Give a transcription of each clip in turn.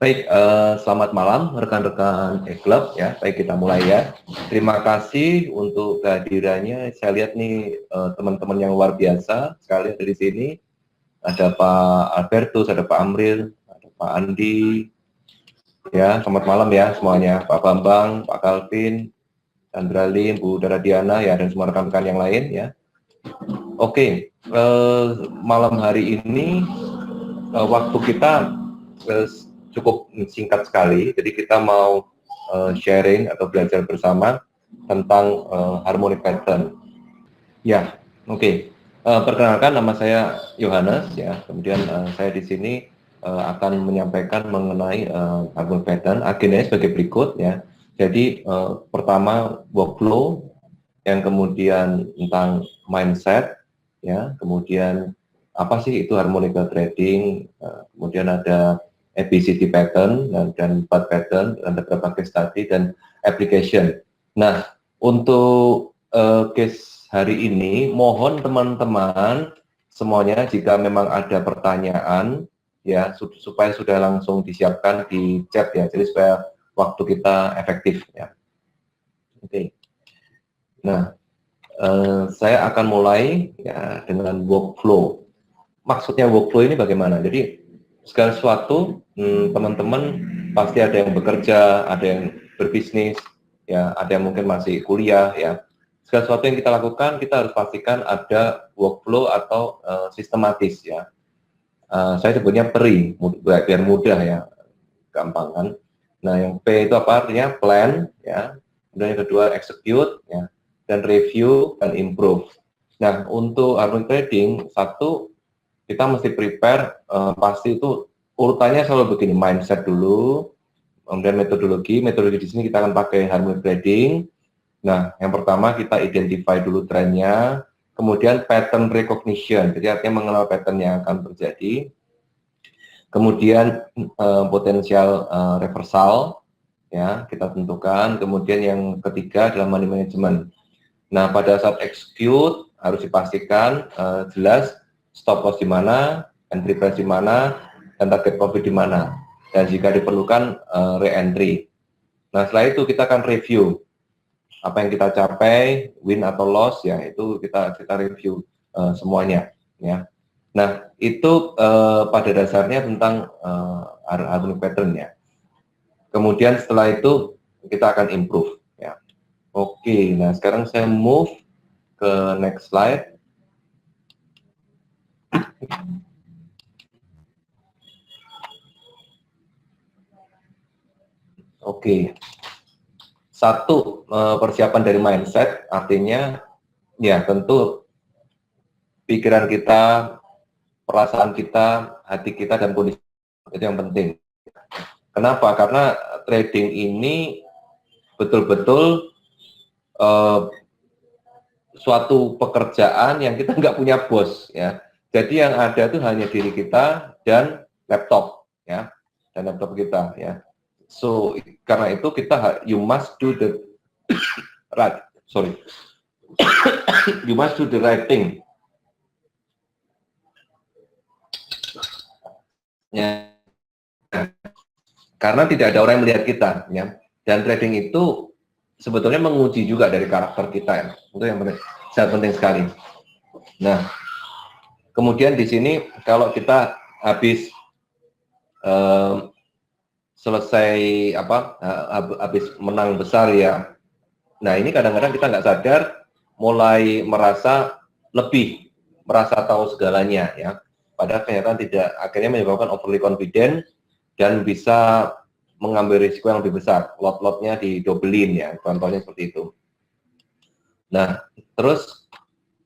Baik, selamat malam rekan-rekan e-club ya. Baik, kita mulai ya. Terima kasih untuk kehadirannya. Saya lihat nih teman-teman yang luar biasa sekali dari sini. Ada Pak Albertus, ada Pak Amril, ada Pak Andi. Ya, selamat malam ya semuanya. Pak Bambang, Pak Calvin, Chandra Lim, Bu Daradiana ya, dan semua rekan-rekan yang lain ya. Oke, malam hari ini waktu kita cukup singkat sekali, jadi kita mau sharing atau belajar bersama tentang harmonic pattern. Ya, oke. Perkenalkan, nama saya Yohanes ya. Kemudian saya di sini akan menyampaikan mengenai harmonic pattern. Agendanya sebagai berikut ya. Jadi pertama workflow, yang kemudian tentang mindset ya, kemudian apa sih itu harmonical trading, kemudian ada ABCD pattern dan 4 pattern, ada beberapa case study dan application. Nah, untuk case hari ini, mohon teman-teman semuanya jika memang ada pertanyaan ya supaya sudah langsung disiapkan di chat ya, jadi supaya waktu kita efektif ya. Oke. Nah, saya akan mulai ya dengan workflow. Maksudnya workflow ini bagaimana? Jadi segala sesuatu teman-teman pasti ada yang bekerja, ada yang berbisnis, ya, ada yang mungkin masih kuliah, ya. Segala sesuatu yang kita lakukan, kita harus pastikan ada workflow atau sistematis, ya. Saya sebutnya PERI, biar mudah ya, gampang kan. Nah, yang P itu apa artinya? Plan, ya. Kemudian yang kedua execute, ya, dan review dan improve. Nah, untuk harmonic trading, satu kita mesti prepare, pasti itu urutannya selalu begini, mindset dulu, kemudian metodologi di sini kita akan pakai harmonic trading. Nah, yang pertama kita identify dulu trennya, kemudian pattern recognition, jadi artinya mengenal pattern yang akan terjadi, kemudian potensial reversal, ya kita tentukan, kemudian yang ketiga adalah money management. Nah, pada saat execute harus dipastikan jelas stop loss di mana, entry price di mana, dan target profit di mana. Dan jika diperlukan re-entry. Nah, setelah itu kita akan review apa yang kita capai, win atau loss ya, itu kita review semuanya ya. Nah, itu pada dasarnya tentang harmonic pattern ya. Kemudian setelah itu kita akan improve ya. Oke, nah sekarang saya move ke next slide. Oke. Satu, persiapan dari mindset, artinya ya tentu pikiran kita, perasaan kita, hati kita, dan kondisi itu yang penting. Kenapa? Karena trading ini betul-betul suatu pekerjaan yang kita nggak punya bos ya. Jadi yang ada itu hanya diri kita dan laptop ya, dan laptop kita ya. So karena itu kita you must do the right, sorry, you must do the right thing. Ya, karena tidak ada orang yang melihat kita ya. Dan trading itu sebetulnya menguji juga dari karakter kita ya. Itu yang sangat penting sekali. Nah, kemudian di sini kalau kita habis selesai habis menang besar ya. Nah, ini kadang-kadang kita nggak sadar mulai merasa tahu segalanya ya. Padahal kenyataan tidak, akhirnya menyebabkan overly confident dan bisa mengambil risiko yang lebih besar. Lot-lotnya didobelin ya, contohnya seperti itu. Nah, terus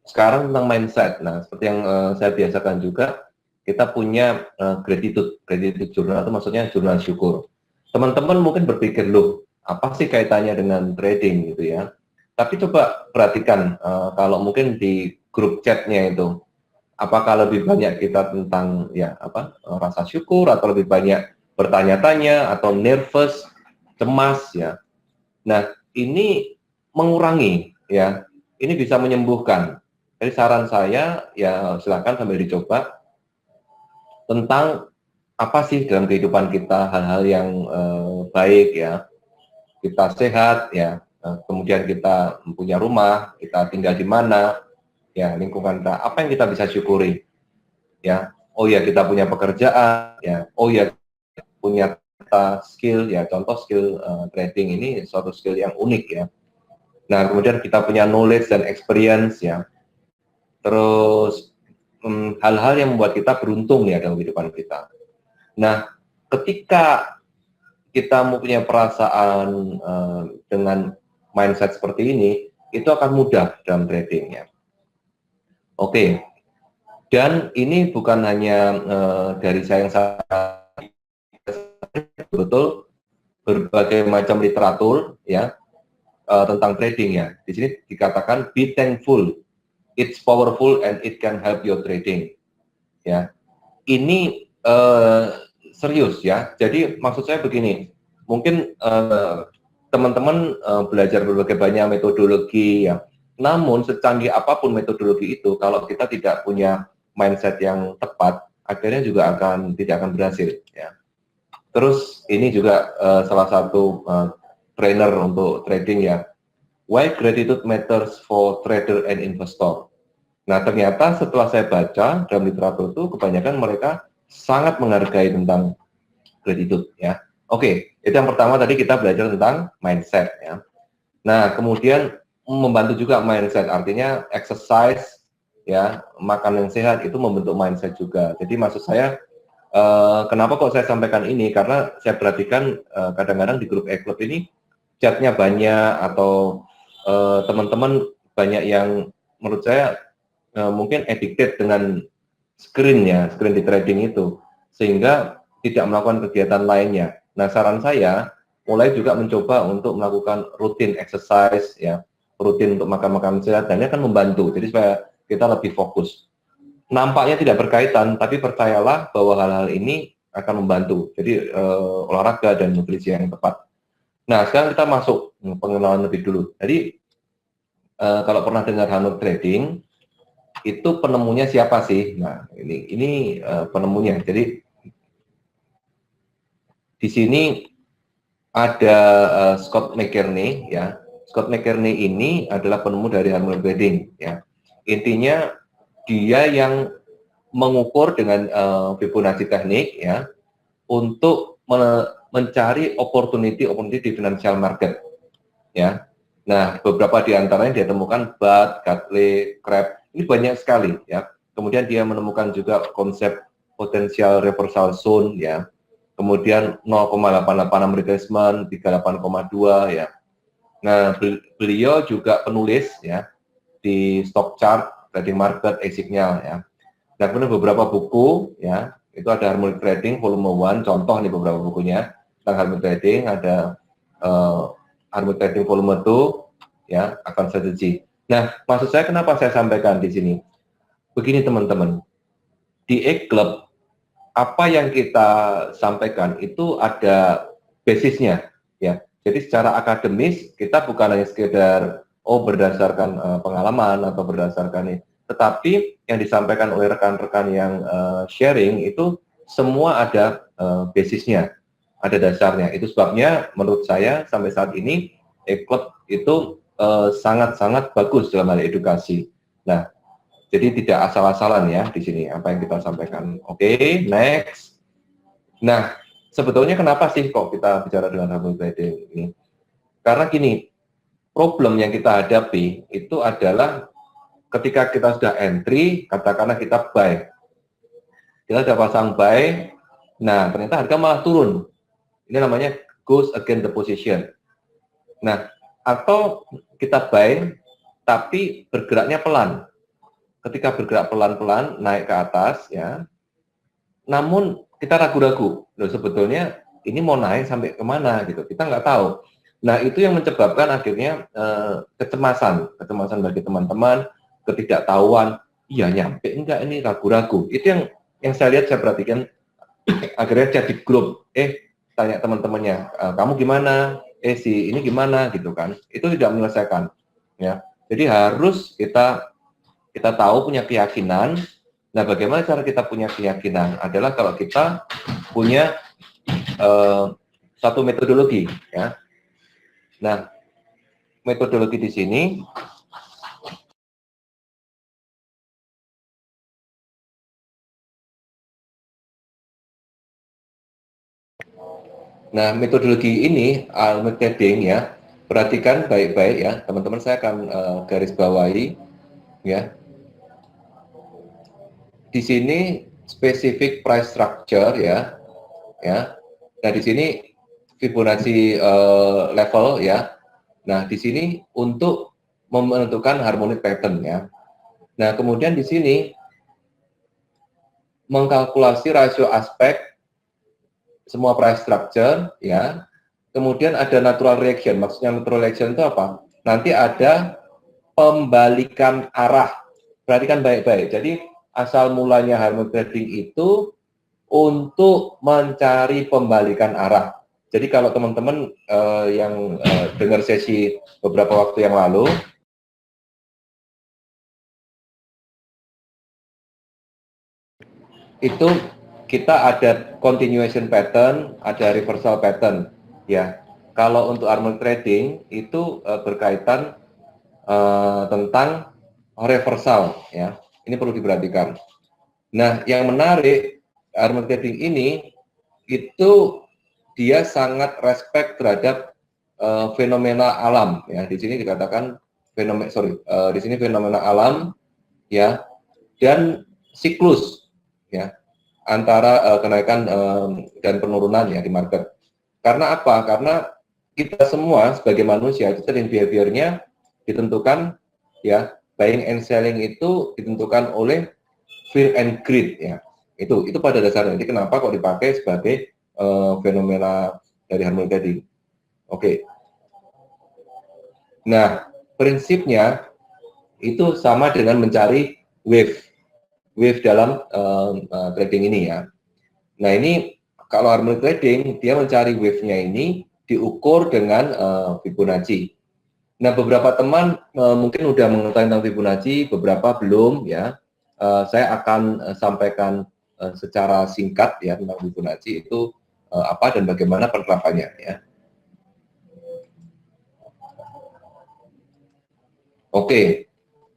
sekarang tentang mindset. Nah, seperti yang saya biasakan juga, kita punya gratitude journal itu maksudnya jurnal syukur. Teman-teman mungkin berpikir, loh, apa sih kaitannya dengan trading gitu ya? Tapi coba perhatikan kalau mungkin di grup chatnya itu, apakah lebih banyak kita tentang ya rasa syukur atau lebih banyak bertanya-tanya atau nervous, cemas ya. Nah, ini mengurangi ya. Ini bisa menyembuhkan. Jadi saran saya ya silakan sambil dicoba tentang apa sih dalam kehidupan kita hal-hal yang baik ya, kita sehat ya, kemudian kita punya rumah, kita tinggal di mana, ya lingkungan kita, apa yang kita bisa syukuri ya. Oh ya, kita punya pekerjaan ya, oh ya, punya skill ya, contoh skill trading ini suatu skill yang unik ya. Nah, kemudian kita punya knowledge dan experience ya, terus hal-hal yang membuat kita beruntung ya dalam kehidupan kita. Nah, ketika kita mempunyai perasaan dengan mindset seperti ini, itu akan mudah dalam trading ya. Oke, dan ini bukan hanya dari saya yang betul, berbagai macam literatur ya tentang trading ya. Di sini dikatakan be thankful, it's powerful and it can help your trading. Ya, ini serius ya. Jadi maksud saya begini, mungkin teman-teman belajar berbagai banyak metodologi ya. Namun secanggih apapun metodologi itu, kalau kita tidak punya mindset yang tepat, akhirnya juga tidak akan berhasil ya. Terus ini juga salah satu trainer untuk trading ya. Why gratitude matters for trader and investor. Nah, ternyata setelah saya baca dalam literatur itu kebanyakan mereka sangat menghargai tentang gratitude ya. Oke, itu yang pertama tadi kita belajar tentang mindset ya. Nah, kemudian membantu juga mindset, artinya exercise ya, makan yang sehat itu membentuk mindset juga. Jadi maksud saya kenapa kok saya sampaikan ini? Karena saya perhatikan kadang-kadang di grup e-club ini chatnya banyak atau teman-teman banyak yang menurut saya mungkin addicted dengan screen ya, screen di trading itu, sehingga tidak melakukan kegiatan lainnya. Nah, saran saya mulai juga mencoba untuk melakukan rutin exercise ya, rutin untuk makan-makan sehat, dan ini akan membantu. Jadi supaya kita lebih fokus. Nampaknya tidak berkaitan, tapi percayalah bahwa hal-hal ini akan membantu. Jadi olahraga dan nutrisi yang tepat. Nah, sekarang kita masuk pengenalan lebih dulu. Jadi kalau pernah dengar Hanut Trading, itu penemunya siapa sih? Nah, ini penemunya. Jadi di sini ada Scott McKinney ya. Scott McKinney ini adalah penemu dari Hanut Trading ya. Intinya dia yang mengukur dengan Fibonacci teknik ya untuk mencari opportunity di financial market ya. Nah, beberapa di antaranya dia temukan BAT, Gartley, Crab, ini banyak sekali ya. Kemudian dia menemukan juga konsep potensial reversal zone ya. Kemudian 0,88 retracement, 38,2 ya. Nah, beliau juga penulis ya di stock chart, trading market, signal ya. Nah, kemudian beberapa buku ya, itu ada Harmonic Trading volume 1, contoh nih beberapa bukunya tentang Harmonic Trading, ada Harmonic Trading volume 2 ya, akan strategi. Nah, maksud saya kenapa saya sampaikan di sini? Begini teman-teman, di e-club apa yang kita sampaikan itu ada basisnya ya. Jadi secara akademis kita bukan hanya sekedar berdasarkan pengalaman atau berdasarkan ini, tetapi yang disampaikan oleh rekan-rekan yang sharing itu semua ada basisnya, ada dasarnya. Itu sebabnya menurut saya sampai saat ini e-club itu sangat-sangat bagus dalam hal edukasi. Nah, jadi tidak asal-asalan ya di sini apa yang kita sampaikan. Oke, next. Nah, sebetulnya kenapa sih kok kita bicara dengan Harmonic Trading ini? Karena gini, problem yang kita hadapi itu adalah ketika kita sudah entry, katakanlah kita buy. Kita sudah pasang buy, nah ternyata harga malah turun. Ini namanya goes against the position. Nah, atau kita buy, tapi bergeraknya pelan. Ketika bergerak pelan-pelan naik ke atas ya, namun kita ragu-ragu, loh sebetulnya ini mau naik sampai kemana gitu, kita nggak tahu. Nah itu yang menyebabkan akhirnya kecemasan bagi teman-teman, ketidaktahuan, iya nyampe enggak ini, ragu-ragu. Itu yang saya lihat, saya perhatikan akhirnya chat di grup, tanya teman-temannya, kamu gimana, si ini gimana gitu kan, itu tidak menyelesaikan ya. Jadi harus kita tahu, punya keyakinan. Nah, bagaimana cara kita punya keyakinan? Adalah kalau kita punya satu metodologi ya. Nah, metodologi di sini metodologi ini almond trading ya, perhatikan baik-baik ya, teman-teman. Saya akan garis bawahi ya. Di sini spesifik price structure ya, ya. Nah di sini Fibonacci level ya. Nah di sini untuk menentukan harmonic pattern ya. Nah kemudian di sini mengkalkulasi rasio aspek semua price structure ya. Kemudian ada natural reaction. Maksudnya natural reaction itu apa? Nanti ada pembalikan arah. Perhatikan baik-baik. Jadi asal mulanya harmonic trading itu untuk mencari pembalikan arah. Jadi kalau teman-teman yang dengar sesi beberapa waktu yang lalu, itu kita ada continuation pattern, ada reversal pattern, ya. Kalau untuk harmonic trading itu berkaitan tentang reversal, ya. Ini perlu diperhatikan. Nah, yang menarik harmonic trading ini itu dia sangat respect terhadap fenomena alam, ya. Di sini dikatakan di sini fenomena alam, ya, dan siklus, ya, antara kenaikan dan penurunan ya di market. Karena apa? Karena kita semua sebagai manusia itu trading behavior-nya ditentukan ya, buying and selling itu ditentukan oleh fear and greed ya. Itu pada dasarnya. Jadi kenapa kok dipakai sebagai fenomena dari harmonic trading. Oke. Nah, prinsipnya itu sama dengan mencari wave dalam trading ini ya. Nah ini kalau harmonic trading dia mencari wave-nya ini diukur dengan Fibonacci. Nah beberapa teman mungkin udah mengetahui tentang Fibonacci, beberapa belum ya. Saya akan sampaikan secara singkat ya tentang Fibonacci itu apa dan bagaimana penerapannya ya. Oke.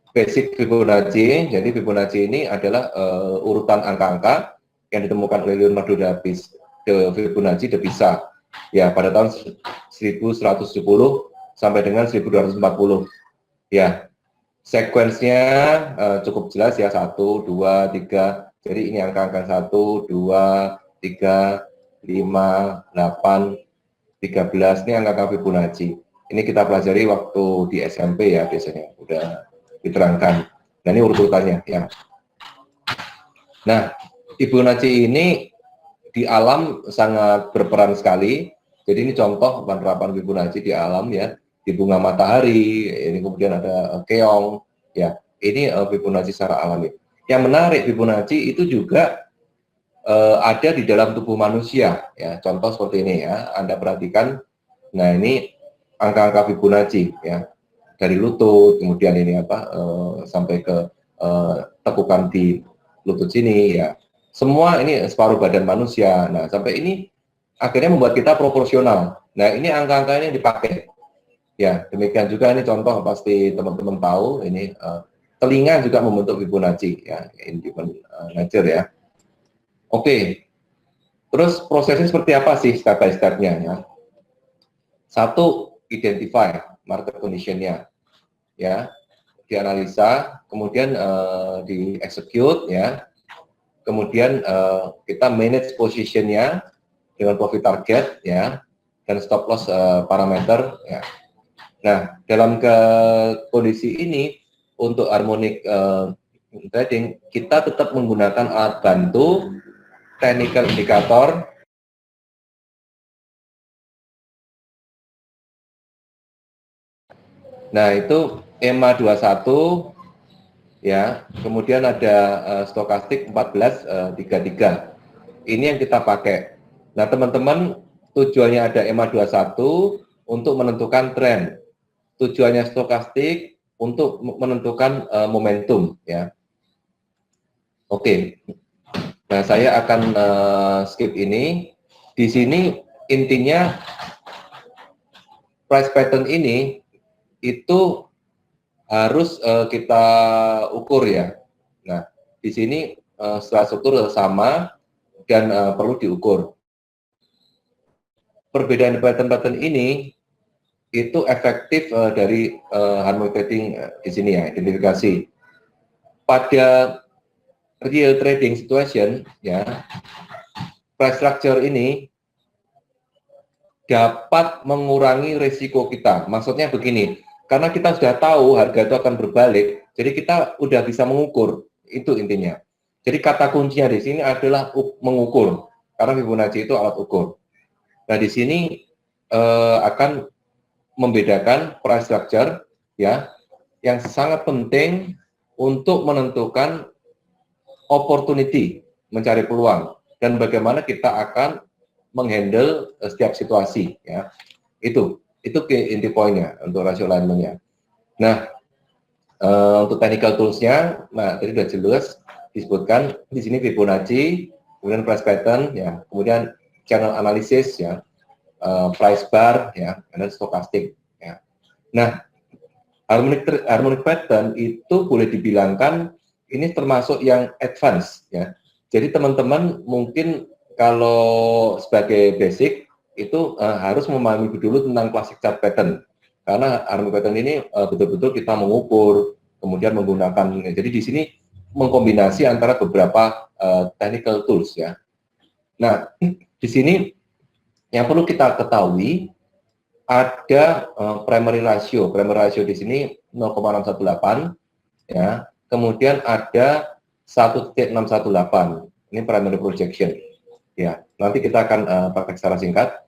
Basic Fibonacci. Jadi Fibonacci ini adalah urutan angka-angka yang ditemukan oleh Leonardo da Fibonacci de Pisa ya pada tahun 1170 sampai dengan 1240 ya. Sequence-nya cukup jelas ya, 1, 2, 3. Jadi ini angka-angka 1, 2, 3, 5, 8, 13. Ini angka-angka Fibonacci. Ini kita pelajari waktu di SMP ya biasanya udah diterangkan. Nah ini urut-urutannya ya. Nah Fibonacci ini di alam sangat berperan sekali. Jadi ini contoh penerapan Fibonacci di alam ya, di bunga matahari, ini kemudian ada keong ya. Ini Fibonacci secara alami. Yang menarik Fibonacci itu juga ada di dalam tubuh manusia ya. Contoh seperti ini ya, Anda perhatikan. Nah ini angka-angka Fibonacci ya, dari lutut, kemudian ini apa sampai ke tekukan di lutut sini ya. Semua ini separuh badan manusia. Nah, sampai ini akhirnya membuat kita proporsional. Nah, ini angka-angka ini dipakai. Ya, demikian juga ini contoh pasti teman-teman tahu ini telinga juga membentuk Fibonacci ya, in human nature ya. Oke. Terus prosesnya seperti apa sih step by step-nya ya? Satu, identify market condition-nya ya, dianalisa, kemudian di execute ya. Kemudian kita manage positionnya dengan profit target ya, dan stop loss parameter ya. Nah dalam kondisi ini untuk harmonic trading kita tetap menggunakan alat bantu technical indicator. Nah itu EMA 21 ya, kemudian ada stokastik 1433. Ini yang kita pakai. Nah, teman-teman, tujuannya ada EMA 21 untuk menentukan tren. Tujuannya stokastik untuk menentukan momentum ya. Oke. Nah, saya akan skip ini. Di sini intinya price pattern ini itu harus kita ukur ya. Nah, di sini setelah struktur sama dan perlu diukur. Perbedaan pattern-pattern ini itu efektif dari harmonic trading di sini ya, identifikasi. Pada real trading situation ya, price structure ini dapat mengurangi risiko kita. Maksudnya begini, karena kita sudah tahu harga itu akan berbalik, jadi kita udah bisa mengukur, itu intinya. Jadi kata kuncinya di sini adalah mengukur, karena Fibonacci itu alat ukur. Nah, di sini akan membedakan price structure ya, yang sangat penting untuk menentukan opportunity, mencari peluang, dan bagaimana kita akan menghandle setiap situasi ya. Itu inti poinnya untuk rasio alignment-nya. Nah, untuk technical tools-nya, nah tadi sudah jelas disebutkan di sini Fibonacci, kemudian price pattern ya, kemudian channel analysis ya, price bar ya, dan stochastic ya. Nah, harmonic pattern itu boleh dibilangkan ini termasuk yang advance ya. Jadi teman-teman mungkin kalau sebagai basic itu harus memahami dulu tentang classic chart pattern, karena harmonic pattern ini betul-betul kita mengukur, kemudian menggunakan. Jadi di sini mengkombinasi antara beberapa technical tools ya. Nah, di sini yang perlu kita ketahui ada primary ratio. Primary ratio di sini 0,618 ya. Kemudian ada 1,618. Ini primary projection. Ya, nanti kita akan pakai secara singkat.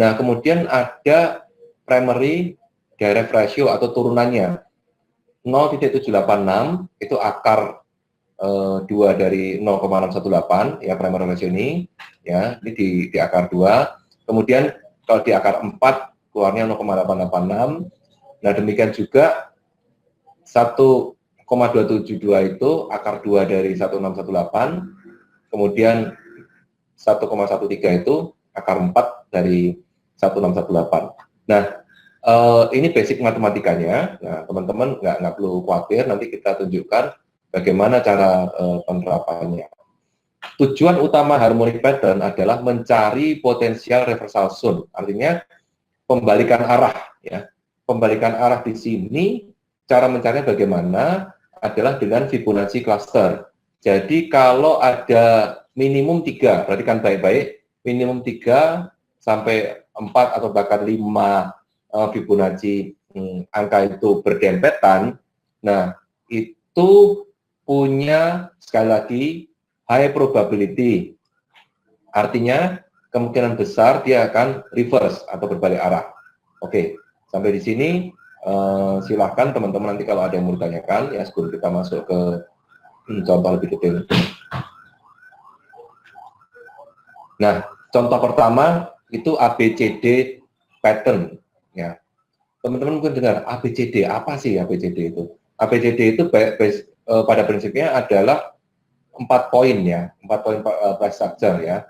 Nah, kemudian ada primary direct ratio atau turunannya 0,786 itu akar 2 dari 0,618 ya, primary ratio ini ya, ini di akar 2. Kemudian kalau di akar 4 keluarnya 0,886. Nah, demikian juga 1,272 itu akar 2 dari 1618. Kemudian 1,13 itu akar 4 dari 1618. Nah, ini basic matematikanya. Nah, teman-teman nggak perlu khawatir, nanti kita tunjukkan bagaimana cara penerapannya. Tujuan utama harmonic pattern adalah mencari potensial reversal zone. Artinya pembalikan arah ya. Pembalikan arah di sini cara mencarinya bagaimana adalah dengan Fibonacci cluster. Jadi kalau ada minimum 3, perhatikan baik-baik, minimum 3 sampai 4 atau bahkan 5 Fibonacci angka itu berdempetan. Nah, itu punya sekali lagi high probability. Artinya kemungkinan besar dia akan reverse atau berbalik arah. Oke, sampai di sini silahkan teman-teman nanti kalau ada yang mau ditanyakan ya sebelum kita masuk ke contoh lebih detail. Nah, contoh pertama itu ABCD pattern ya. Teman-teman mungkin dengar ABCD, apa sih ABCD itu? ABCD itu pada prinsipnya adalah 4 poin ya, 4 poin price structure ya.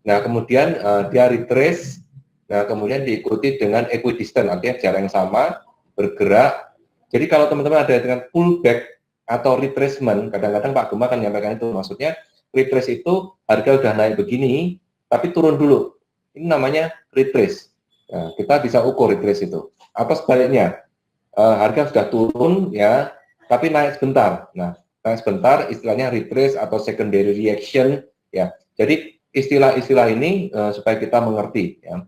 Nah, kemudian dia retrace, nah kemudian diikuti dengan equidistant, artinya jarak yang sama, bergerak. Jadi kalau teman-teman ada dengan pullback atau retracement, kadang-kadang Pak Gema akan menyampaikan itu, maksudnya retrace itu harga udah naik begini, tapi turun dulu. Ini namanya retrace. Nah, kita bisa ukur retrace itu. Atau sebaliknya, harga sudah turun ya, tapi naik sebentar. Nah, naik sebentar istilahnya retrace atau secondary reaction ya. Jadi istilah-istilah ini supaya kita mengerti ya.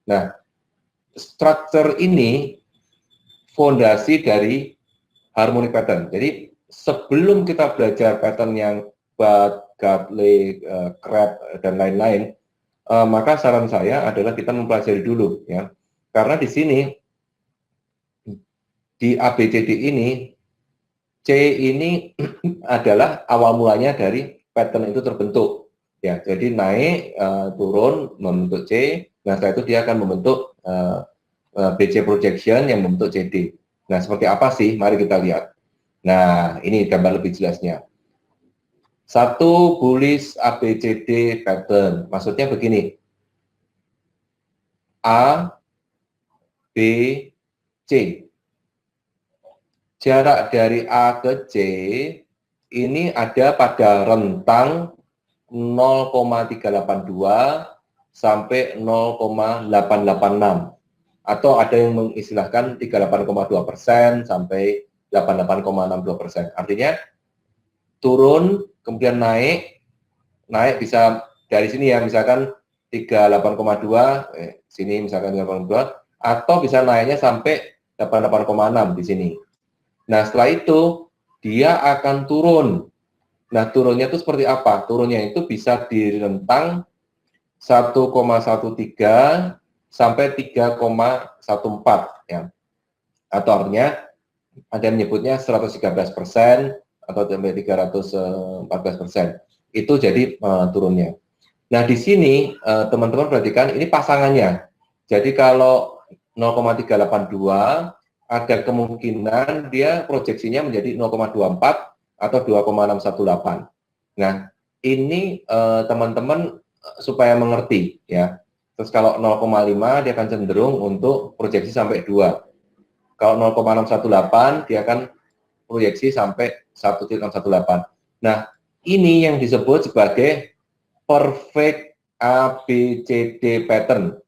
Nah, structure ini fondasi dari harmonic pattern. Jadi sebelum kita belajar pattern yang Budd, Gartley, Crab dan lain-lain, maka saran saya adalah kita mempelajari dulu ya. Karena di sini di ABCD ini C ini adalah awal mulanya dari pattern itu terbentuk. Ya, jadi naik, turun, membentuk C. Nah, setelah itu dia akan membentuk BC projection yang membentuk CD. Nah, seperti apa sih? Mari kita lihat. Nah, ini gambar lebih jelasnya. Satu bullish ABCD pattern, maksudnya begini, A, B, C. Jarak dari A ke C ini ada pada rentang 0,382 sampai 0,886, atau ada yang mengistilahkan 38,2% sampai 88,62%. Artinya turun kemudian naik bisa dari sini ya, misalkan 38,2, sini misalkan 38,2, atau bisa naiknya sampai 88,6 di sini. Nah, setelah itu dia akan turun. Nah, turunnya itu seperti apa? Turunnya itu bisa di rentang 1,13 sampai 3,14 ya. Atau artinya ada yang menyebutnya 113% atau sampai 314%. Itu jadi turunnya. Nah, di sini teman-teman perhatikan ini pasangannya. Jadi kalau 0,382 ada kemungkinan dia proyeksinya menjadi 0,24 atau 2,618. Nah, ini teman-teman supaya mengerti ya. Terus kalau 0,5 dia akan cenderung untuk proyeksi sampai 2. Kalau 0,618 dia akan proyeksi sampai 1,618. Nah, ini yang disebut sebagai perfect ABCD pattern.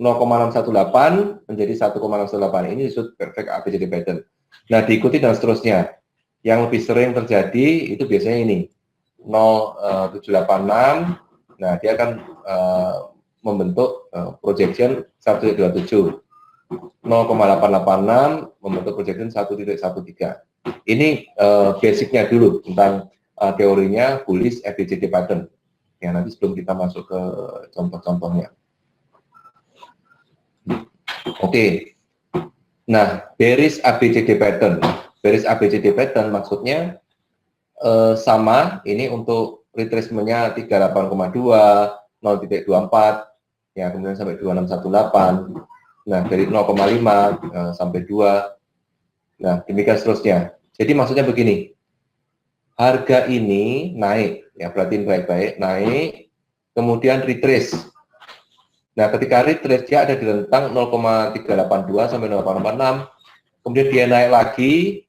0,618 menjadi 1,618. Ini disebut perfect ABCD pattern. Nah, diikuti dan seterusnya. Yang lebih sering terjadi itu biasanya ini 0,786. Nah, dia akan membentuk projection 1,27. 0,886 membentuk projection 1,13. Ini basicnya dulu tentang teorinya bullish ABCD pattern. Ya, nanti sebelum kita masuk ke contoh-contohnya. Oke. Nah, bearish ABCD pattern. Bearish ABCD pattern maksudnya sama, ini untuk retracement-nya 38,2, 0,24, ya, kemudian sampai 2618. Nah, dari 0,5 sampai 2. Nah, demikian seterusnya. Jadi maksudnya begini, harga ini naik, ya, perhatiin baik-baik, naik, kemudian retrace. Nah, ketika retrace dia ada di rentang 0,382 sampai 0,86, kemudian dia naik lagi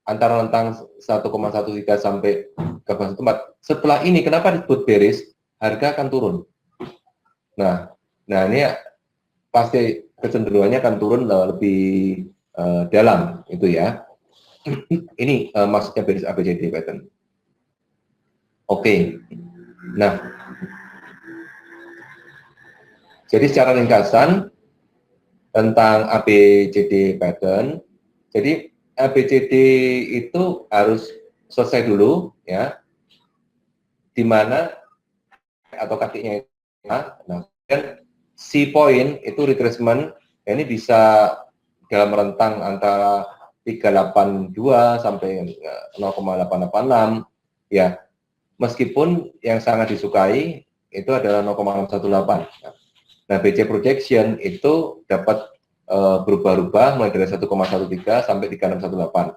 antara rentang 1,13 sampai 3,14. Setelah ini kenapa disebut bearish? Harga akan turun. Nah ini pasti kecenderungannya akan turun lebih dalam itu ya. Ini maksudnya bearish ABCD pattern. Oke. Nah, jadi secara ringkasan tentang ABCD pattern, jadi ABCD itu harus selesai dulu ya, di mana atau kakinya itu. Nah, dan C point itu retracement, ya, ini bisa dalam rentang antara 382 sampai 0,886 ya. Meskipun yang sangat disukai itu adalah 0,618. Nah, BC projection itu dapat berubah-ubah mulai dari 1,13 sampai 3,618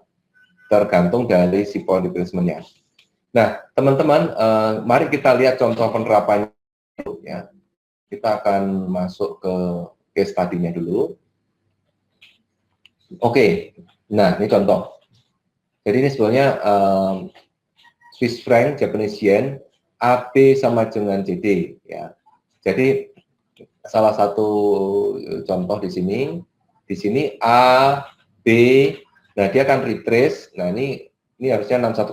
tergantung dari si point retracement-nya. Nah, teman-teman, mari kita lihat contoh penerapannya ya. Kita akan masuk ke case study-nya dulu. Oke, nah ini contoh. Jadi ini sebenarnya Swiss franc, Japanese yen, AB sama dengan JD ya. Jadi salah satu contoh di sini A, B, nah dia akan retrace. Nah ini harusnya 61,8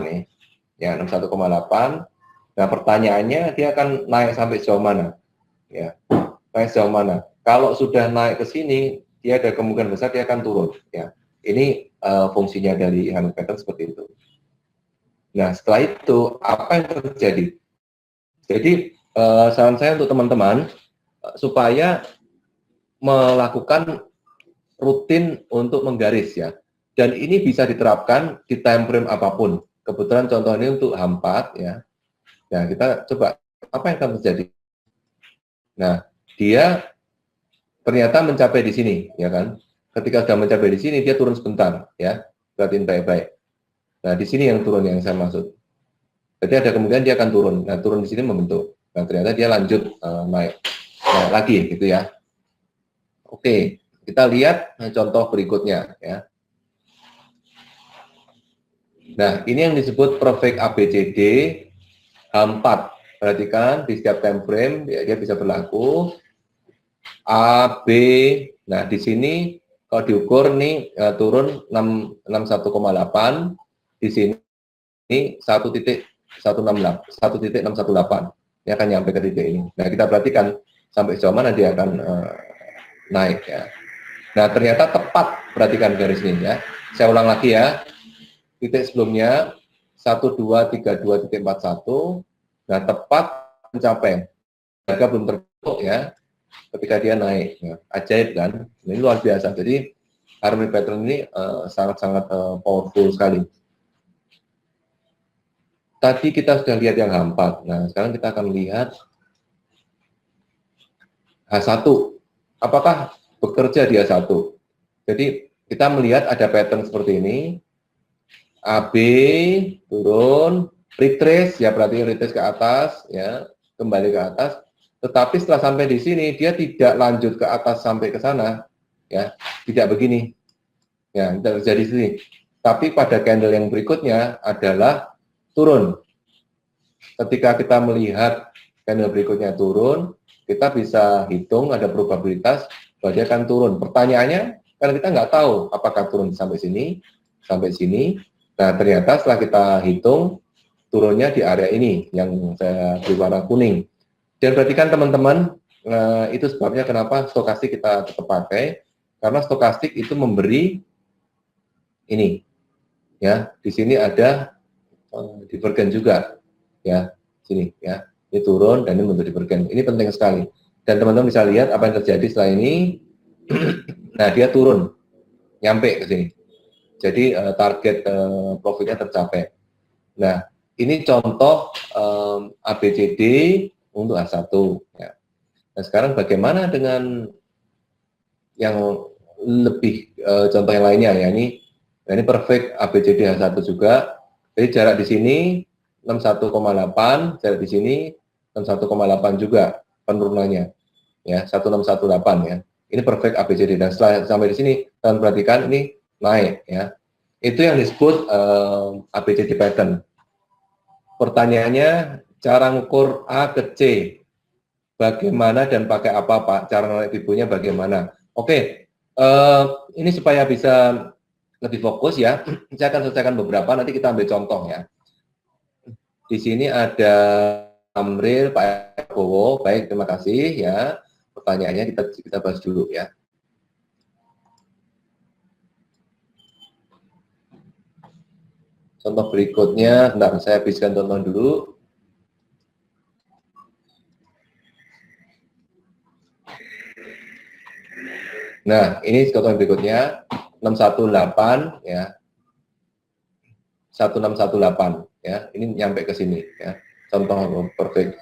nih, ya 61,8. Nah pertanyaannya dia akan naik sampai sejauh mana? Ya, naik sejauh mana? Kalau sudah naik ke sini, dia ada kemungkinan besar dia akan turun. Ya, ini fungsinya dari Hamilton pattern seperti itu. Nah, setelah itu apa yang terjadi? Jadi saran saya untuk teman-teman supaya melakukan rutin untuk menggaris ya. Dan ini bisa diterapkan di time frame apapun. Kebetulan contoh ini untuk H4 ya. Nah, kita coba apa yang akan terjadi? Nah, dia ternyata mencapai di sini, ya kan? Ketika sudah mencapai di sini, dia turun sebentar, ya. Perhatiin baik-baik. Nah, di sini yang turun yang saya maksud. Jadi ada kemungkinan dia akan turun. Nah, turun di sini membentuk. Nah, ternyata dia lanjut naik lagi gitu ya. Oke, kita lihat contoh berikutnya ya. Nah, ini yang disebut perfect ABCD H4. Perhatikan di setiap time frame dia bisa berlaku A, B. Nah, di sini kalau diukur nih turun 61,8, di sini 1,618. Ini akan nyampe ke titik ini. Nah, kita perhatikan sampai sejauh mana dia akan naik ya. Nah, ternyata tepat, perhatikan garis ini ya. Saya ulang lagi ya. Titik sebelumnya 1232.41. Nah, tepat mencapai. Harga belum terbentuk ya ketika dia naik. Ya, ajaib kan? Ini luar biasa. Jadi harmony pattern ini sangat-sangat powerful sekali. Tadi kita sudah lihat yang H4. Nah, sekarang kita akan lihat H1. Apakah bekerja di H1? Jadi kita melihat ada pattern seperti ini. AB turun, retrace ya, berarti retrace ke atas ya, kembali ke atas. Tetapi setelah sampai di sini dia tidak lanjut ke atas sampai ke sana ya, tidak begini. Ya, tidak terjadi di sini. Tapi pada candle yang berikutnya adalah turun. Ketika kita melihat candle berikutnya turun, kita bisa hitung ada probabilitas bahwa dia akan turun. Pertanyaannya, karena kita nggak tahu apakah turun sampai sini, sampai sini. Nah, ternyata setelah kita hitung, turunnya di area ini, yang saya beri warna kuning. Dan perhatikan teman-teman, itu sebabnya kenapa stokastik kita tetap pakai, karena stokastik itu memberi ini, ya, di sini ada divergen juga, ya, sini, ya, ini turun dan ini bentuk divergen. Ini penting sekali. Dan teman-teman bisa lihat apa yang terjadi setelah ini. Nah, dia turun, nyampe ke sini. Jadi target profitnya tercapai. Nah, ini contoh ABCD untuk A1. Ya. Nah, sekarang bagaimana dengan yang lebih contoh yang lainnya ya, ini perfect ABCD H1 juga. Jadi jarak di sini 61,8, jarak di sini 61,8 juga penurunannya ya, 1618 ya. Ini perfect ABCD dan setelah sampai di sini kalian perhatikan ini naik ya. Itu yang disebut ABCD pattern. Pertanyaannya, cara ngukur A ke C bagaimana dan pakai apa Pak? Cara naik ibunya bagaimana? Oke, ini supaya bisa lebih fokus ya, saya akan selesaikan beberapa, nanti kita ambil contoh ya. Di sini ada Amril, Pak Bowo, baik terima kasih ya. Pertanyaannya kita bahas dulu ya. Contoh berikutnya, bentar saya habiskan tonton dulu. Nah, ini contoh yang berikutnya 618 ya. 1618 ya. Ini nyampe ke sini ya. Contoh perfect.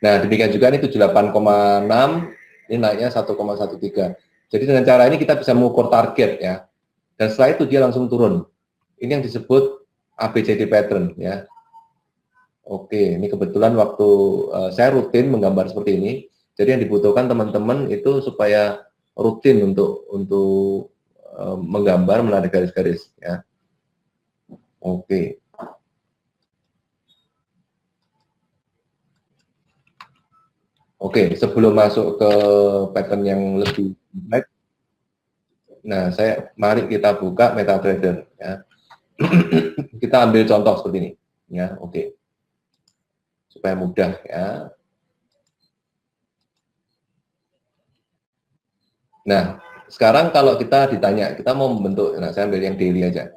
Nah, demikian juga ini 78,6, ini naiknya 1,13. Jadi dengan cara ini kita bisa mengukur target ya. Dan setelah itu dia langsung turun. Ini yang disebut ABCD pattern ya. Oke, ini kebetulan waktu saya rutin menggambar seperti ini. Jadi yang dibutuhkan teman-teman itu supaya rutin untuk menggambar menarik garis-garis ya. Oke. Oke, sebelum masuk ke pattern yang lebih baik, nah mari kita buka MetaTrader ya. Kita ambil contoh seperti ini ya. Oke. Supaya mudah ya. Nah, sekarang kalau kita ditanya, kita mau membentuk, nah saya ambil yang daily aja.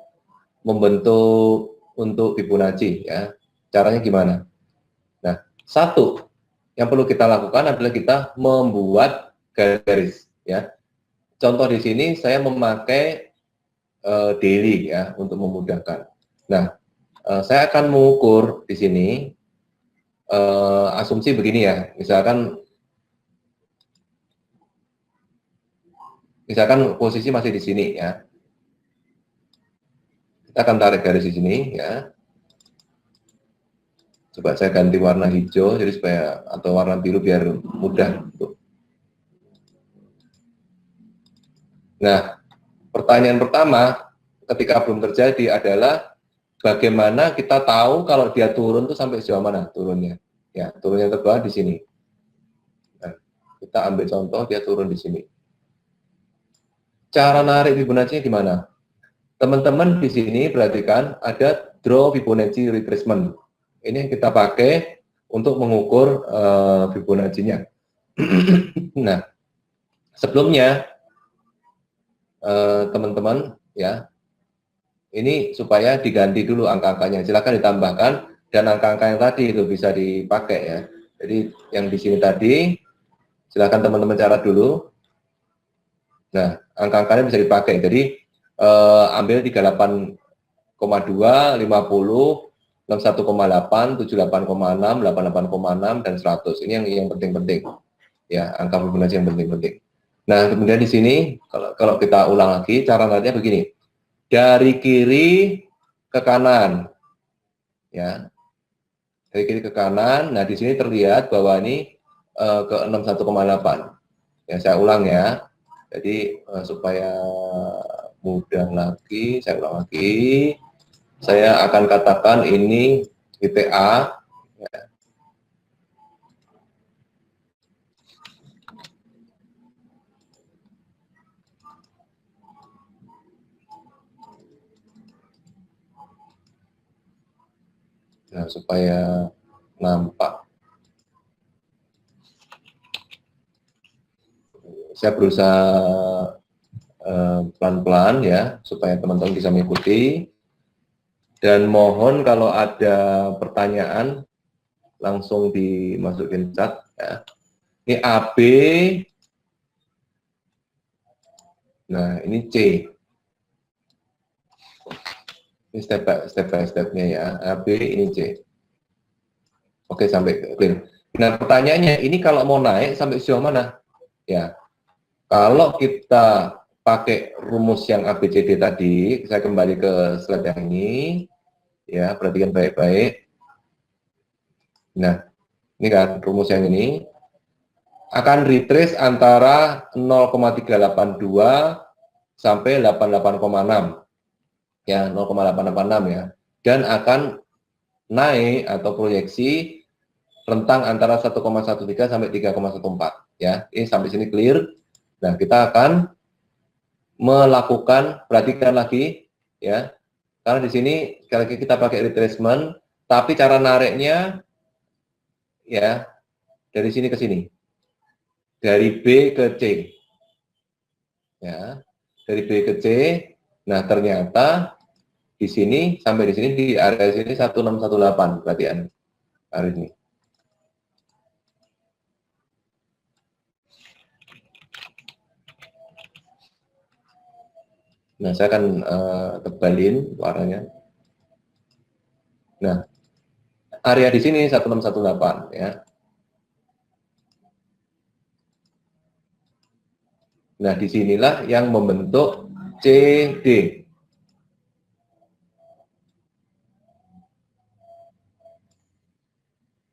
Membentuk untuk Fibonacci ya. Caranya gimana? Nah, satu yang perlu kita lakukan adalah kita membuat garis ya. Contoh di sini saya memakai daily ya untuk memudahkan. Nah, saya akan mengukur di sini asumsi begini ya. Misalkan posisi masih di sini ya. Kita akan tarik garis di sini ya. Coba saya ganti warna hijau jadi supaya atau warna biru biar mudah. Nah, pertanyaan pertama ketika belum terjadi adalah bagaimana kita tahu kalau dia turun itu sampai sejauh mana turunnya? Ya, turunnya ke bawah di sini. Nah, kita ambil contoh dia turun di sini. Cara narik Fibonacci gimana? Teman-teman di sini perhatikan ada draw Fibonacci retracement. Ini yang kita pakai untuk mengukur Fibonacci-nya. Nah, sebelumnya teman-teman ya, ini supaya diganti dulu angka-angkanya. Silakan ditambahkan dan angka-angka yang tadi itu bisa dipakai ya. Jadi yang di sini tadi silakan teman-teman catat dulu. Nah, angka-angkanya bisa dipakai. Jadi ambil 38,2, 50, 61,8, 78,6, 88,6 dan 100. Ini yang penting-penting. Ya, angka Fibonacci yang penting-penting. Nah, kemudian di sini kalau kita ulang lagi cara nantinya begini. Dari kiri ke kanan. Ya. Dari kiri ke kanan. Nah, di sini terlihat bahwa ini ke 61,8. Ya, saya ulang ya. Jadi supaya mudah lagi, saya ulang lagi. Saya akan katakan ini titik A. Ya. Nah, supaya nampak. Saya berusaha pelan-pelan ya, supaya teman-teman bisa mengikuti. Dan mohon kalau ada pertanyaan, langsung dimasukin chat. Ya. Ini AB, nah ini C. Ini step by stepnya ya, AB, ini C. Oke, sampai clear. Nah, pertanyaannya, ini kalau mau naik sampai sejauh mana? Ya, kalau kita pakai rumus yang ABCD tadi, saya kembali ke slide yang ini, ya, perhatikan baik-baik. Nah, ini kan rumus yang ini, akan retrace antara 0,382 sampai 88,6, ya, 0,886 ya, dan akan naik atau proyeksi rentang antara 1,13 sampai 3,14, ya. Ini sampai sini clear. Nah, kita akan melakukan, perhatikan lagi ya, karena di sini sekali lagi kita pakai retracement, tapi cara nariknya ya dari sini ke sini, dari B ke C ya, dari B ke C. Nah, ternyata di sini sampai di sini di area sini 1618 perhatian hari ini. Nah, saya akan tebalin warnanya. Nah, area di sini 1618 ya. Nah, disinilah yang membentuk CD.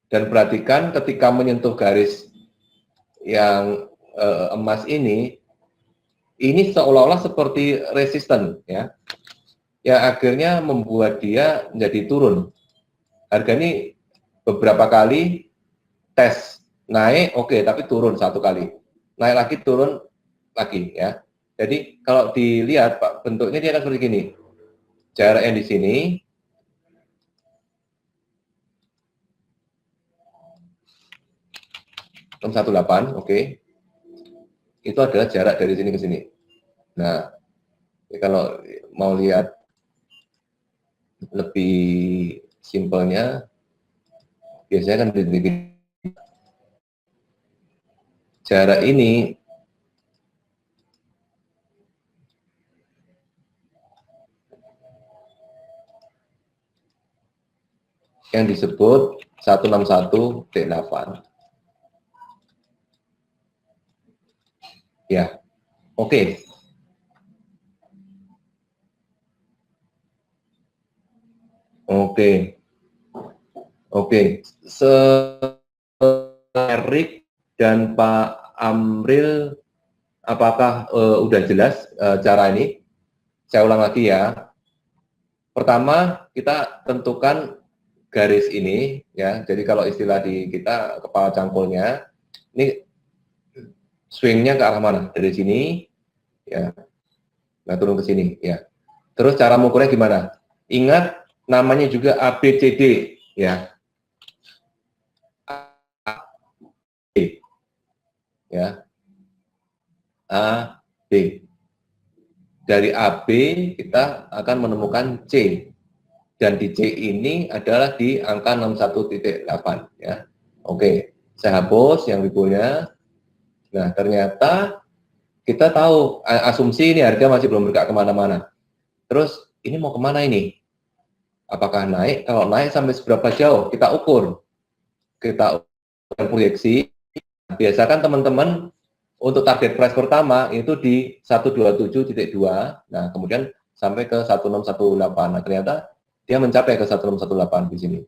Dan perhatikan ketika menyentuh garis yang emas ini seolah-olah seperti resisten ya. Yang akhirnya membuat dia menjadi turun. Harga ini beberapa kali tes naik, oke, tapi turun satu kali. Naik lagi, turun lagi ya. Jadi kalau dilihat Pak, bentuknya dia akan seperti gini. Jarak yang di sini 618, oke. Itu adalah jarak dari sini ke sini. Nah, kalau mau lihat lebih simpelnya, biasanya kan jarak ini yang disebut 161,8. Ya, oke. Oke, oke. Erik dan Pak Amril, apakah udah jelas cara ini? Saya ulang lagi ya. Pertama, kita tentukan garis ini ya. Jadi kalau istilah di kita kepala cangkulnya, ini swingnya ke arah mana? Dari sini ya. Nah, turun ke sini ya. Terus cara mengukurnya gimana? Ingat namanya juga ABCD ya. A, ya. A, B. Dari AB kita akan menemukan C. Dan di C ini adalah di angka 61.8 ya. Oke, saya hapus yang ribunya. Nah, ternyata kita tahu asumsi ini harga masih belum bergerak kemana-mana. Terus ini mau kemana ini? Apakah naik? Kalau naik sampai seberapa jauh? Kita ukur. Kita ukur proyeksi. Biasakan teman-teman untuk target price pertama itu di 127.2. Nah, kemudian sampai ke 1618. Nah, ternyata dia mencapai ke 1618 di sini.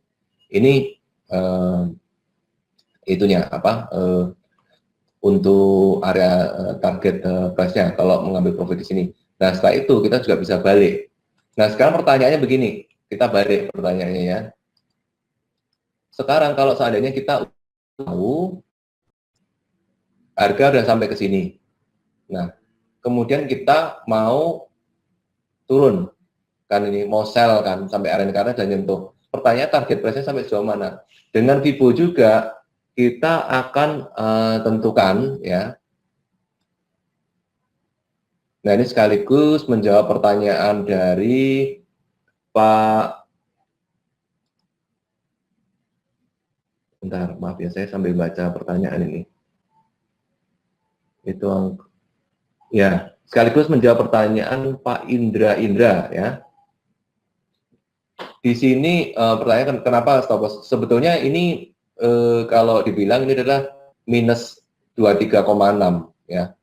Ini itunya apa? Untuk area target price-nya kalau mengambil profit di sini. Nah, setelah itu kita juga bisa balik. Nah, sekarang pertanyaannya begini. Kita balik pertanyaannya ya. Sekarang kalau seandainya kita tahu harga sudah sampai ke sini. Nah, kemudian kita mau turun kan, ini mau sell kan sampai area karena dan nyentuh. Pertanyaan target price-nya sampai sejauh mana? Dengan Fibo juga kita akan tentukan ya. Nah, ini sekaligus menjawab pertanyaan dari Pak. Bentar, maaf ya, saya sambil baca pertanyaan ini. Itu ya, sekaligus menjawab pertanyaan Pak Indra ya. Di sini pertanyaan kenapa stop loss? Sebetulnya ini kalau dibilang ini adalah minus 23,6 ya.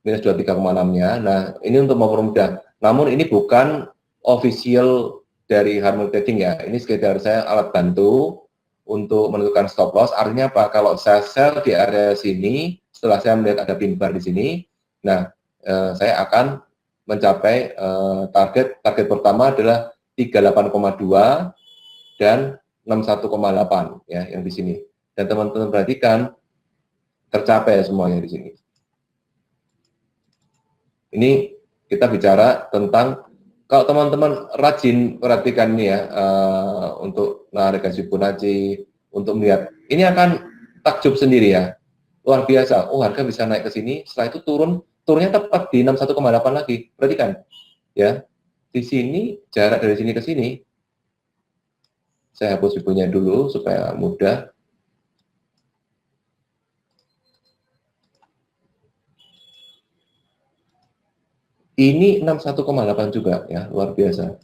Minus 23,6-nya. Nah, ini untuk mempermudah. Namun ini bukan official dari Harmony Trading ya. Ini sekedar saya alat bantu untuk menentukan stop loss. Artinya apa? Kalau saya sell di area sini, setelah saya melihat ada pin bar di sini, nah saya akan mencapai target pertama adalah 38,2 dan 61,8 ya yang di sini. Dan teman-teman perhatikan tercapai semuanya di sini. Ini kita bicara tentang kalau teman-teman rajin perhatikan ini ya untuk narik gaji Fibonacci, untuk melihat ini akan takjub sendiri ya, luar biasa. Oh, harga bisa naik ke sini, setelah itu turunnya tepat di 61,8 lagi. Perhatikan ya, di sini jarak dari sini ke sini. Saya hapus Fibonya dulu supaya mudah. Ini 61,8 juga ya, luar biasa.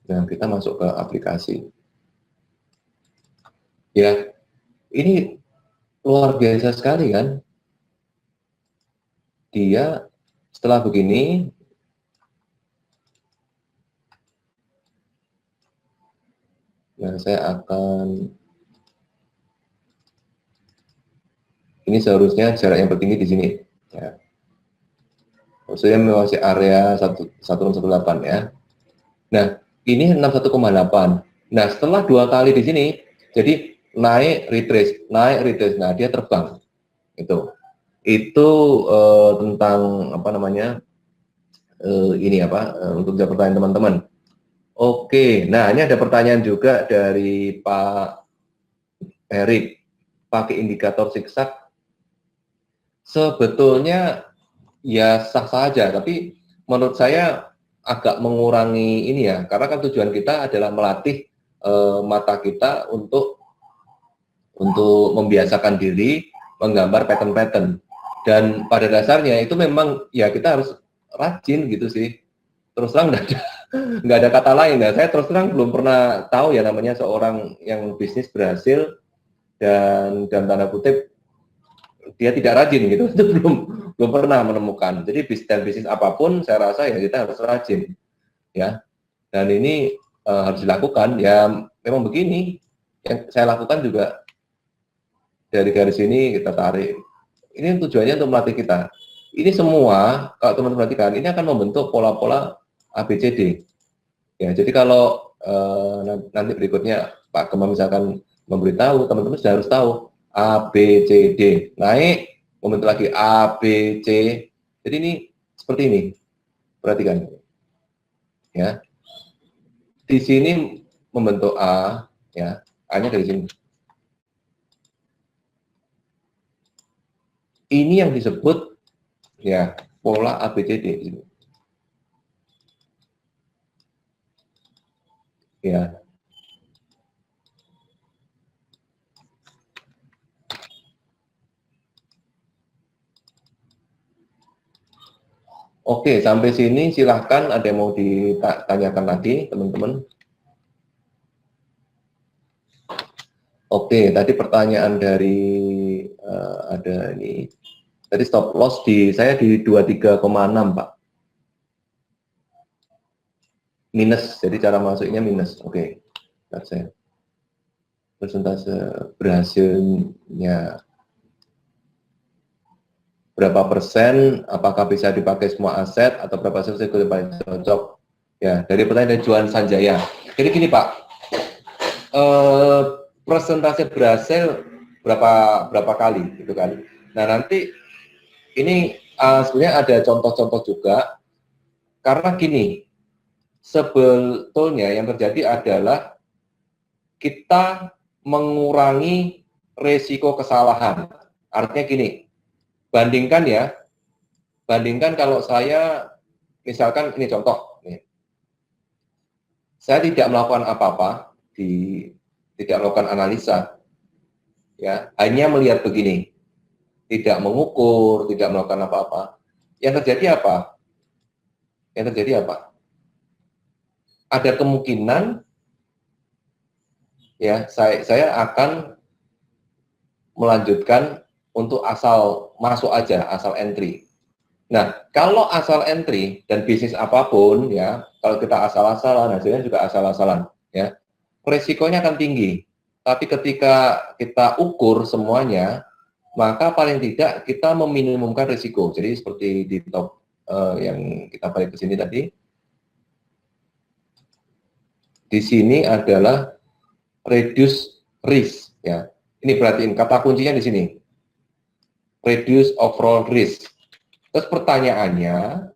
Nah, kita masuk ke aplikasi. Ya, ini luar biasa sekali kan. Dia setelah begini, nah saya akan, ini seharusnya jarak yang tertinggi di sini. Ya. Maksudnya masih area 1618 ya. Nah, ini 61,8. Nah, setelah 2 kali di sini, jadi naik retrace. Nah dia terbang. Itu tentang apa namanya? Ini apa? Untuk jawab pertanyaan teman-teman. Oke, nah ini ada pertanyaan juga dari Pak Erik. Pakai indikator zigzag sebetulnya ya sah saja, tapi menurut saya agak mengurangi ini ya, karena kan tujuan kita adalah melatih mata kita untuk membiasakan diri menggambar pattern-pattern. Dan pada dasarnya itu memang ya kita harus rajin gitu sih. Terus terang nggak ada kata lain. Nah, saya terus terang belum pernah tahu ya namanya seorang yang bisnis berhasil dan dalam tanda kutip dia tidak rajin gitu. Itu belum pernah menemukan. Jadi bisnis apapun saya rasa ya kita harus rajin ya. Dan ini harus dilakukan ya, memang begini yang saya lakukan juga. Dari garis ini kita tarik. Ini tujuannya untuk melatih kita. Ini semua, kalau teman-teman perhatikan, ini akan membentuk pola-pola ABCD. Ya, jadi kalau nanti berikutnya Pak Kema misalkan memberitahu, teman-teman sudah harus tahu ABCD. Naik, membentuk lagi ABC. Jadi ini seperti ini. Perhatikan. Ya. Di sini membentuk A, ya. A-nya dari sini. Ini yang disebut ya pola ABCD. Ya. Oke, sampai sini silahkan ada yang mau ditanyakan lagi, teman-teman. Oke, tadi pertanyaan dari ada ini. Tadi stop loss saya di 23,6, Pak. Minus, jadi cara masuknya minus. Oke, saya persentase berhasilnya berapa persen, apakah bisa dipakai semua aset, atau berapa persen yang paling cocok. Ya, dari pertanyaan dari Juan Sanjaya. Jadi gini Pak, persentase berhasil berapa kali gitu kan. Nah nanti ini sebenarnya ada contoh-contoh juga, karena gini, sebetulnya yang terjadi adalah kita mengurangi resiko kesalahan. Artinya gini, bandingkan kalau saya, misalkan ini contoh, nih, saya tidak melakukan apa-apa, tidak melakukan analisa, ya, hanya melihat begini, tidak mengukur, tidak melakukan apa-apa. Yang terjadi apa? Yang terjadi apa? Ada kemungkinan ya saya akan melanjutkan untuk asal masuk aja, asal entry. Nah, kalau asal entry dan bisnis apapun ya, kalau kita asal-asalan, hasilnya juga asal-asalan ya, resikonya akan tinggi. Tapi ketika kita ukur semuanya, maka paling tidak kita meminimumkan risiko. Jadi seperti di top yang kita balik ke sini tadi, di sini adalah reduce risk ya. Ini perhatiin kata kuncinya di sini. Reduce overall risk. Terus pertanyaannya,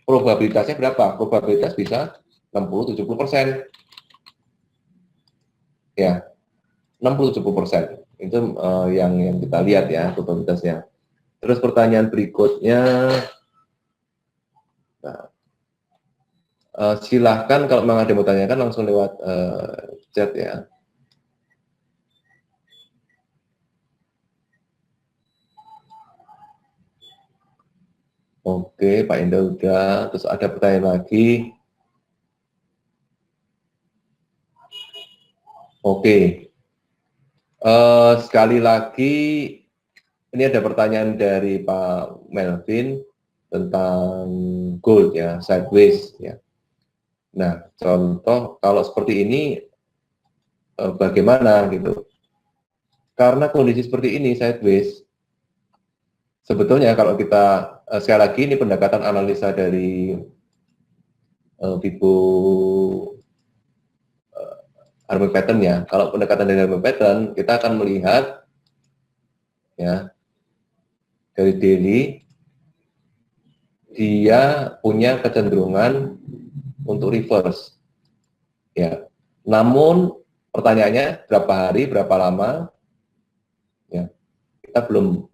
probabilitasnya berapa? Probabilitas bisa 60-70%. Ya, 60-70%. Itu yang kita lihat ya probabilitasnya. Terus pertanyaan berikutnya, nah, silahkan kalau memang ada yang mau tanyakan langsung lewat chat ya. Oke, Pak Indah udah. Terus ada pertanyaan lagi. Oke. Sekali lagi, ini ada pertanyaan dari Pak Melvin tentang gold ya, sideways ya. Nah, contoh kalau seperti ini bagaimana gitu? Karena kondisi seperti ini sideways, sebetulnya kalau kita sekali lagi ini pendekatan analisa dari Vibo harmonic pattern ya. Kalau pendekatan dari harmonic pattern, kita akan melihat ya dari daily dia punya kecenderungan untuk reverse ya. Namun pertanyaannya berapa hari, berapa lama ya. Kita belum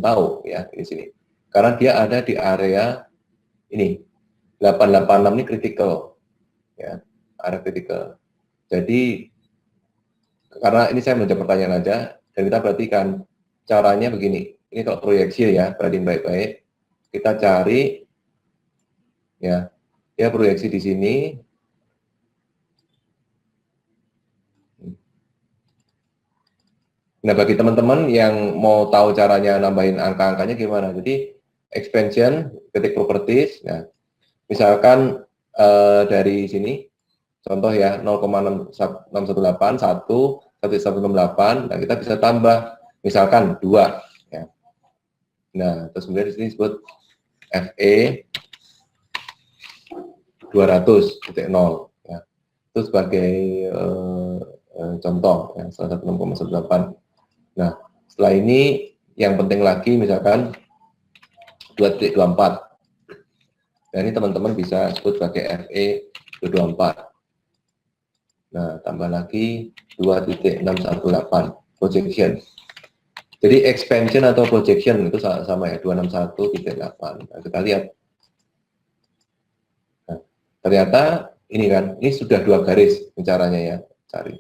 tahu ya di sini. Karena dia ada di area ini 886 ini critical ya, area critical. Jadi karena ini saya menjawab pertanyaan aja, dan kita perhatikan caranya begini. Ini kalau proyeksi ya, perhatiin baik-baik. Kita cari ya, dia proyeksi di sini. Nah, bagi teman-teman yang mau tahu caranya nambahin angka-angkanya gimana, jadi expansion, ketik properties, nah, misalkan dari sini, contoh ya 0,618, 1, 1,168, nah kita bisa tambah, misalkan 2, ya. Nah, terus kemudian di sini disebut FE 200.0, ya. Itu sebagai contoh, ya, salah satu 6,18. Nah, setelah ini yang penting lagi misalkan 2.24. Nah, ini teman-teman bisa sebut sebagai FE 224. Nah, tambah lagi 2.618 projection. Jadi expansion atau projection itu sama ya, 261.8. Nah, kita lihat. Nah, ternyata ini kan, ini sudah 2 garis caranya ya, cari.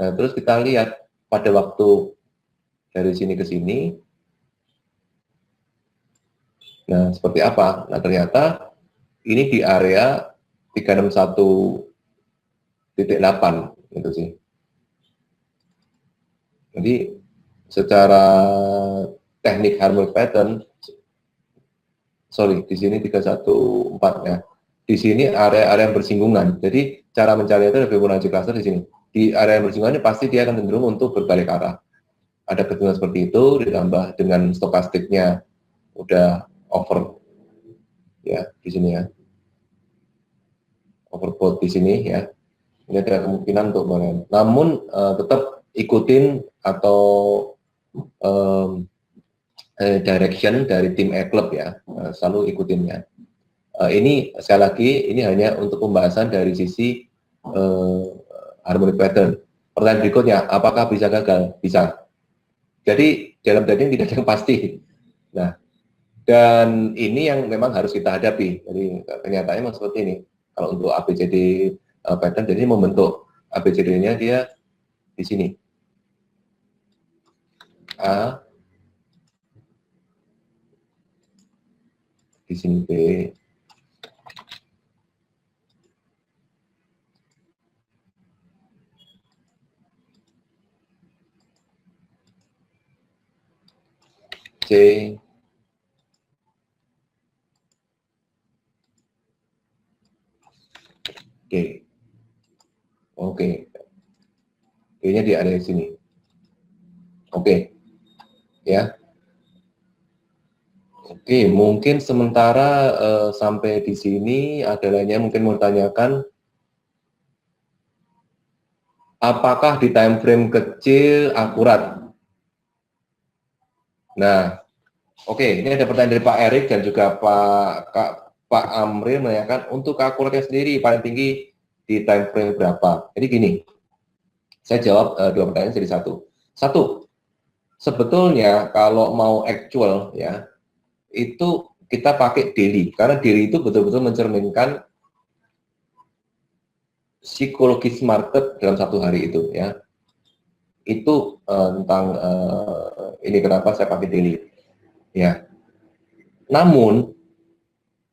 Nah, terus kita lihat pada waktu dari sini ke sini. Nah, seperti apa? Nah, ternyata ini di area 361.8 gitu sih. Jadi secara teknik harmonic pattern, sorry, di sini 314 ya. Di sini area-area yang bersinggungan. Jadi cara mencari itu Fibonacci cluster di sini. Di area yang bersinggungan pasti dia akan cenderung untuk berbalik arah. Ada kecenderungan seperti itu ditambah dengan stokastiknya udah over ya di sini ya. Overbought di sini ya. Ini ada kemungkinan untuk menang. Namun tetap ikutin atau direction dari tim e-club ya, selalu ikutinnya. Ini sekali lagi ini hanya untuk pembahasan dari sisi harmonic pattern. Pertanyaan berikutnya, apakah bisa gagal? Bisa. Jadi dalam trading tidak ada yang pasti. Nah, dan ini yang memang harus kita hadapi. Jadi kenyataannya memang seperti ini. Kalau untuk ABCD pattern, jadi membentuk ABCD-nya dia di sini. A, di sini B, C, D. Oke. D-nya di area sini. Oke. Ya. Oke, mungkin sementara sampai di sini ada lainnya mungkin mau tanyakan, apakah di time frame kecil akurat? Nah, oke, ini ada pertanyaan dari Pak Erik dan juga Pak Amri menanyakan untuk akuratnya sendiri paling tinggi di time frame berapa? Jadi gini, saya jawab 2 pertanyaan jadi satu. Satu, sebetulnya kalau mau actual ya, itu kita pakai daily, karena daily itu betul-betul mencerminkan psikologis market dalam satu hari itu ya. Itu tentang ini kenapa saya pakai daily ya. Namun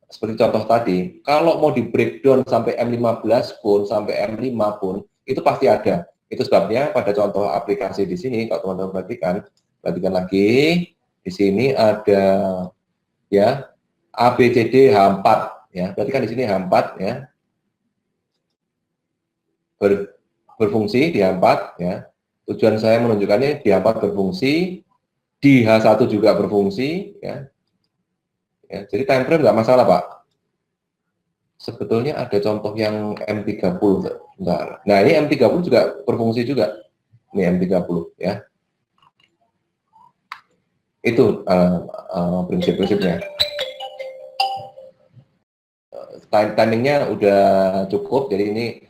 seperti contoh tadi, kalau mau di breakdown sampai M15 pun, sampai M5 pun, itu pasti ada. Itu sebabnya pada contoh aplikasi di sini, kalau teman-teman perhatikan lagi, di sini ada ya ABCD H4 ya. Berarti kan di sini H4 ya. Berfungsi di H4 ya. Tujuan saya menunjukkannya di H4 berfungsi, di H1 juga berfungsi ya. Ya, jadi time frame nggak masalah, Pak. Sebetulnya ada contoh yang M30. Nah, ini M30 juga berfungsi juga. Ini M30 ya. Itu prinsip-prinsipnya. Timingnya udah cukup, jadi ini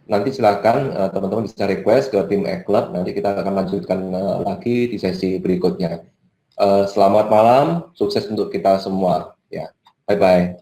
nanti silakan teman-teman bisa request ke tim e-club, nanti kita akan lanjutkan lagi di sesi berikutnya. Selamat malam, sukses untuk kita semua. Ya, bye-bye.